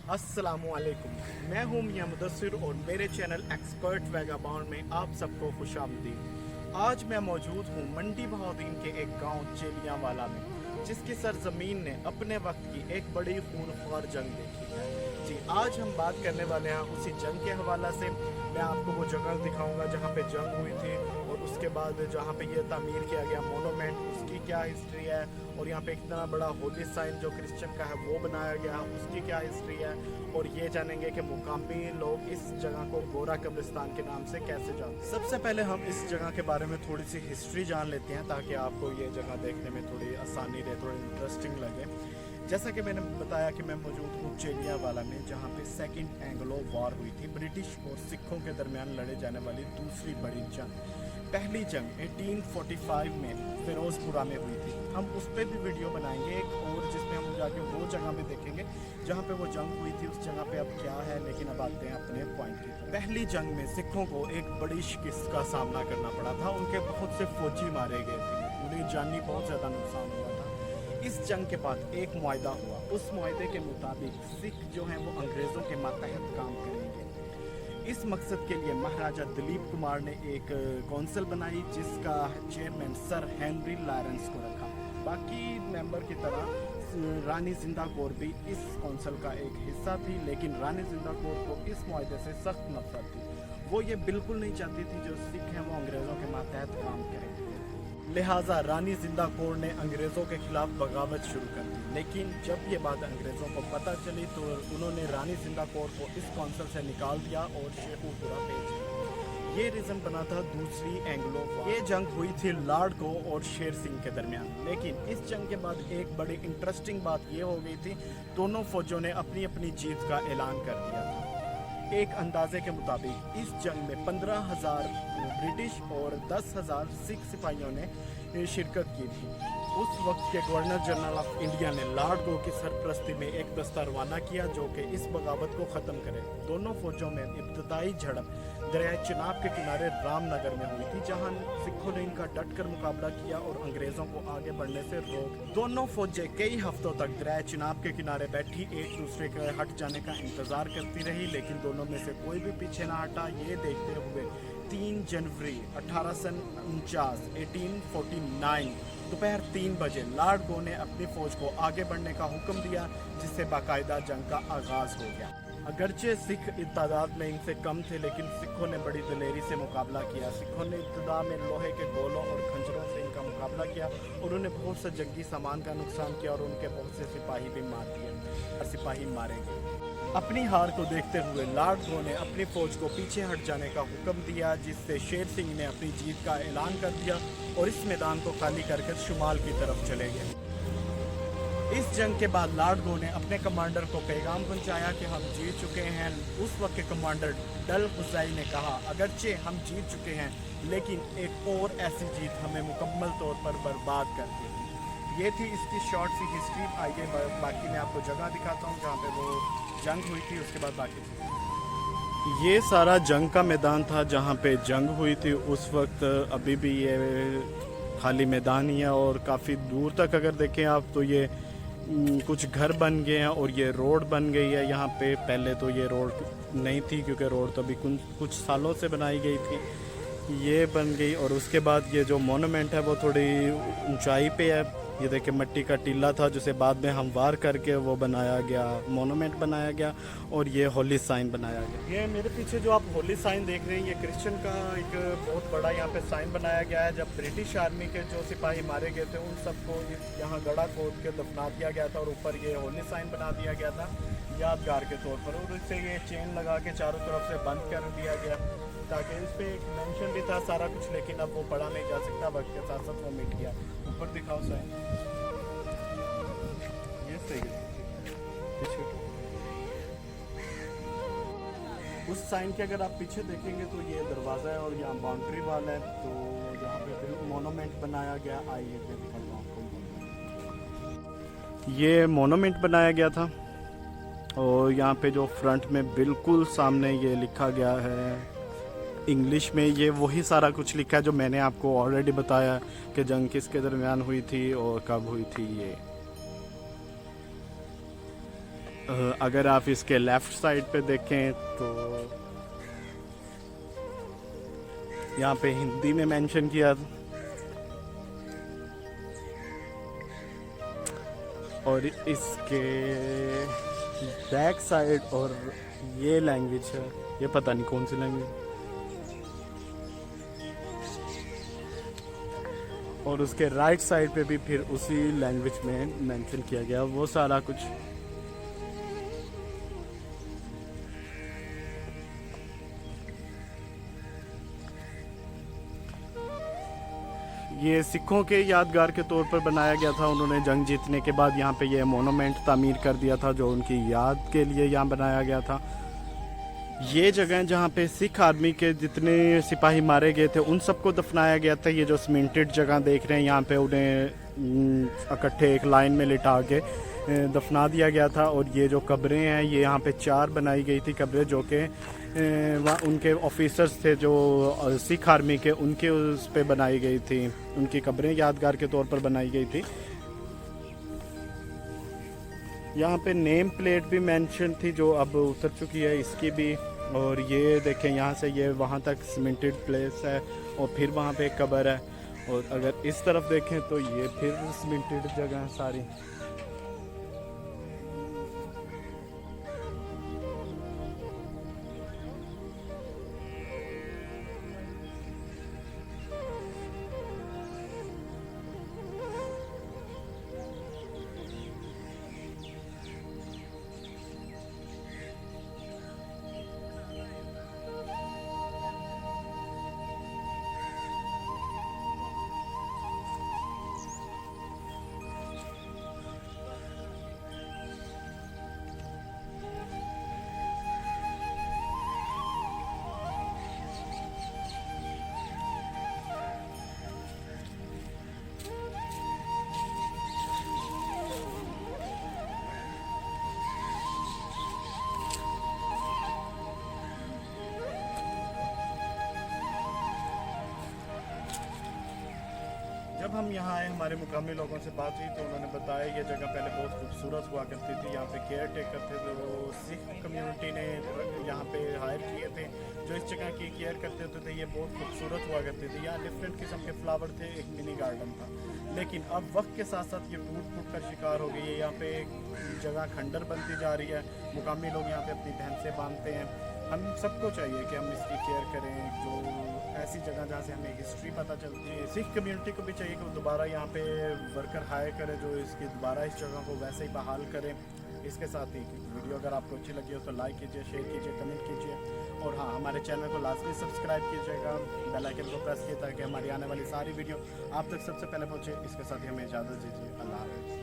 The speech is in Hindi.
अस्सलामुअलैकुम, मैं हूं मियां मुदस्सिर और मेरे चैनल एक्सपर्ट वैगाबाउंड में आप सबको खुशामदीद। आज मैं मौजूद हूं मंडी बहाउद्दीन के एक गांव चेलियांवाला में, जिसकी सरजमीन ने अपने वक्त की एक बड़ी खूनख्वार जंग देखी है। जी, आज हम बात करने वाले हैं उसी जंग के हवाला से। मैं आपको वो जगह दिखाऊंगा जहां पे जंग हुई थी, और उसके बाद जहां पे ये तामीर किया गया मोनूमेंट, उसकी क्या हिस्ट्री है, और यहाँ पे इतना बड़ा होली साइन जो क्रिश्चियन का है वो बनाया गया, उसकी क्या हिस्ट्री है, और ये जानेंगे कि मुकामी लोग इस जगह को गोरा कब्रिस्तान के नाम से कैसे जानते हैं। सबसे पहले हम इस जगह के बारे में थोड़ी सी हिस्ट्री जान लेते हैं, ताकि आपको ये जगह देखने में थोड़ी आसानी रहे, थोड़ी इंटरेस्टिंग लगे। जैसा कि मैंने बताया कि मैं मौजूद हूँ चेलियांवाला में, जहाँ पे सेकेंड एंग्लो वॉर हुई थी, ब्रिटिश और सिखों के दरमियान लड़े जाने वाली दूसरी बड़ी जंग। पहली जंग 1845 में फिरोजपुरा में हुई थी। हम उस पर भी वीडियो बनाएंगे एक, और जिसमें हम जाके वो जगह भी देखेंगे जहाँ पे वो जंग हुई थी। उस जगह पे अब क्या है, लेकिन अब आते हैं अपने पॉइंट की तरफ। पहली जंग में सिखों को एक बड़ी शिकस्त का सामना करना पड़ा था। उनके बहुत से फौजी मारे गए थे, उन्हें जानी बहुत ज़्यादा नुकसान हुआ था। इस जंग के बाद एक मुआहदा हुआ। उस मुआहदे के मुताबिक सिख जो हैं वो अंग्रेज़ों के मातहत काम करेंगे। इस मकसद के लिए महाराजा दिलीप कुमार ने एक कौंसिल बनाई, जिसका चेयरमैन सर हेनरी लॉरेंस को रखा। बाकी मेंबर की तरह रानी जिंदा कौर भी इस कौंसिल का एक हिस्सा थी, लेकिन रानी जिंदा कौर को इस मुआहदे से सख्त नफरत थी। वो ये बिल्कुल नहीं चाहती थी जो सिख हैं वो अंग्रेज़ों के मातहत काम करें। लिहाजा रानी जिंदा कौर ने अंग्रेज़ों के खिलाफ बगावत शुरू कर दी। लेकिन जब ये बात अंग्रेज़ों को पता चली तो उन्होंने रानी जिंदा कौर को इस कौंसिल से निकाल दिया और शेखुपुरा भेज दिया। ये रीज़न बना था दूसरी एंग्लो वॉर। ये जंग हुई थी लॉर्ड को और शेर सिंह के दरमियान। लेकिन इस जंग के बाद एक बड़ी इंटरेस्टिंग बात ये हो गई थी, दोनों फौजों ने अपनी अपनी जीत का ऐलान कर दिया था। एक अंदाजे के मुताबिक इस जंग में 15,000 ब्रिटिश और 10,000 सिख सिपाहियों ने शिरकत की थी। उस वक्त के गवर्नर जनरल ऑफ इंडिया ने लॉर्ड गो की सरपरस्ती में एक दस्ता रवाना किया जो कि इस बगावत को ख़त्म करे। दोनों फौजों में इब्तदाई झड़प दरिया चिनाब के किनारे रामनगर में हुई थी, जहां सिखों ने इनका डटकर मुकाबला किया और अंग्रेज़ों को आगे बढ़ने से रोक। दोनों फौजें कई हफ्तों तक दरिया चिनाब के किनारे बैठी एक दूसरे के हट जाने का इंतज़ार करती रही, लेकिन दोनों में से कोई भी पीछे ना हटा। ये देखते हुए 3 जनवरी 1849 1849 दोपहर 3 बजे लॉर्ड गो ने अपनी फौज को आगे बढ़ने का हुक्म दिया, जिससे बाकायदा जंग का आगाज हो गया। अगरचे सिख तादाद में इनसे कम थे, लेकिन सिखों ने बड़ी दलेरी से मुकाबला किया। सिखों ने इब्तदा में लोहे के गोलों और खंजरों से इनका मुकाबला किया, और उन्हें बहुत से जंगी सामान का नुकसान किया, और उनके बहुत से सिपाही भी मार दिए, सिपाही मारे गए। अपनी हार को देखते हुए लॉर्ड गो ने अपनी फौज को पीछे हट जाने का हुक्म दिया, जिससे शेर सिंह ने अपनी जीत का ऐलान कर दिया और इस मैदान को खाली कर शुमाल की तरफ चले गए। इस जंग के बाद लॉर्ड गो ने अपने कमांडर को पैगाम पहुंचाया कि हम जीत चुके हैं। उस वक्त के कमांडर डल हुसैन ने कहा, अगरचे हम जीत चुके हैं, लेकिन एक और ऐसी जीत हमें मुकम्मल तौर पर बर्बाद कर देगी। ये थी इसकी शॉर्ट सी हिस्ट्री। आइए बाकी मैं आपको जगह दिखाता हूँ जहाँ पे वो जंग हुई थी, उसके बाद बाकी। ये सारा जंग का मैदान था जहाँ पे जंग हुई थी उस वक्त। अभी भी ये खाली मैदान ही है, और काफ़ी दूर तक अगर देखें आप तो ये कुछ घर बन गए हैं और ये रोड बन गई है यहाँ पे। पहले तो ये रोड नहीं थी, क्योंकि रोड तो अभी कुछ सालों से बनाई गई थी, ये बन गई। और उसके बाद ये जो मोनूमेंट है वो थोड़ी ऊंचाई पे है। ये देखिए मिट्टी का टीला था, जिसे बाद में हमवार करके वो बनाया गया, मोनूमेंट बनाया गया, और ये होली साइन बनाया गया। ये मेरे पीछे जो आप होली साइन देख रहे हैं, ये क्रिश्चियन का एक बहुत बड़ा यहाँ पे साइन बनाया गया है। जब ब्रिटिश आर्मी के जो सिपाही मारे गए थे उन सबको यहाँ गड़ा खोद के दफना दिया गया था, और ऊपर ये होली साइन बना दिया गया था यादगार के तौर पर। और इससे ये चेन लगा के चारों तरफ से बंद कर दिया गया, ताकि इस पर एक मेंशन भी था सारा कुछ, लेकिन अब वो पढ़ा नहीं जा सकता, वक्त के साथ साथ वो मिट गया। ऊपर दिखाओ साइन, ये सही है। उस साइन के अगर आप पीछे देखेंगे तो ये दरवाज़ा है, और यहाँ बाउंड्री वाल है, तो यहाँ पे मोनूमेंट बनाया गया। आइए दिखाता हूँ आपको। ये मोनूमेंट बनाया गया था, और यहाँ पे जो फ्रंट में बिल्कुल सामने ये लिखा गया है इंग्लिश में, ये वही सारा कुछ लिखा है जो मैंने आपको ऑलरेडी बताया कि जंग किसके दरमियान हुई थी और कब हुई थी। ये अगर आप इसके लेफ़्ट साइड पे देखें तो यहाँ पे हिंदी में मेंशन किया, और इसके बैक साइड और ये लैंग्वेज है, ये पता नहीं कौन सी लैंग्वेज, और उसके राइट साइड पे भी फिर उसी लैंग्वेज में मेंशन किया गया वो सारा कुछ। ये सिखों के यादगार के तौर पर बनाया गया था। उन्होंने जंग जीतने के बाद यहाँ पे ये मोनूमेंट तामीर कर दिया था जो उनकी याद के लिए यहाँ बनाया गया था। ये जगह जहाँ पे सिख आर्मी के जितने सिपाही मारे गए थे उन सबको दफनाया गया था। ये जो सीमेंटेड जगह देख रहे हैं यहाँ पे उन्हें इकट्ठे एक लाइन में लिटा के दफना दिया गया था। और ये जो कब्रें हैं ये यहाँ पे 4 बनाई गई थी कब्रें, जो कि उनके ऑफिसर्स थे जो सिख आर्मी के, उनके उस पे बनाई गई थी, उनकी कब्रें यादगार के तौर पर बनाई गई थी। यहाँ पे नेम प्लेट भी मेंशन थी जो अब उतर चुकी है, इसकी भी। और ये देखें यहाँ से ये वहाँ तक सीमेंटेड प्लेस है और फिर वहाँ पे एक कब्र है। और अगर इस तरफ देखें तो ये फिर सीमेंटेड जगह है सारी। जब हम यहाँ आए हमारे मुकामी लोगों से बात हुई तो उन्होंने बताया ये जगह पहले बहुत खूबसूरत हुआ करती थी। यहाँ पे केयर टेकर थे जो सिख कम्युनिटी ने यहाँ पे हायर किए थे जो इस जगह की केयर करते होते थे। ये बहुत खूबसूरत हुआ करती थी। यहाँ डिफरेंट किस्म के फ्लावर थे, एक मिनी गार्डन था। लेकिन अब वक्त के साथ साथ ये टूट फूट कर शिकार हो गई है। यहाँ पे जगह खंडर बनती जा रही है। मुकामी लोग यहाँ पे अपनी बहन से बांधते हैं। हम सबको चाहिए कि हम इसकी केयर करें, जो ऐसी जगह जहाँ से हमें हिस्ट्री पता चलती है। सिख कम्युनिटी को भी चाहिए कि वो दोबारा यहाँ पे वर्कर हायर करे जो इसकी दोबारा इस जगह को वैसे ही बहाल करें। इसके साथ ही वीडियो अगर आपको अच्छी लगी हो तो लाइक कीजिए, शेयर कीजिए, कमेंट कीजिए और हाँ हमारे चैनल को लाजमी सब्सक्राइब कीजिएगा, बेल आइकन को प्रेस कीजिए ताकि हमारी आने वाली सारी वीडियो आप तक सबसे पहले पहुँचे। इसके साथ ही हमें इजाज़त दीजिए। अल्लाह हाफ़िज़।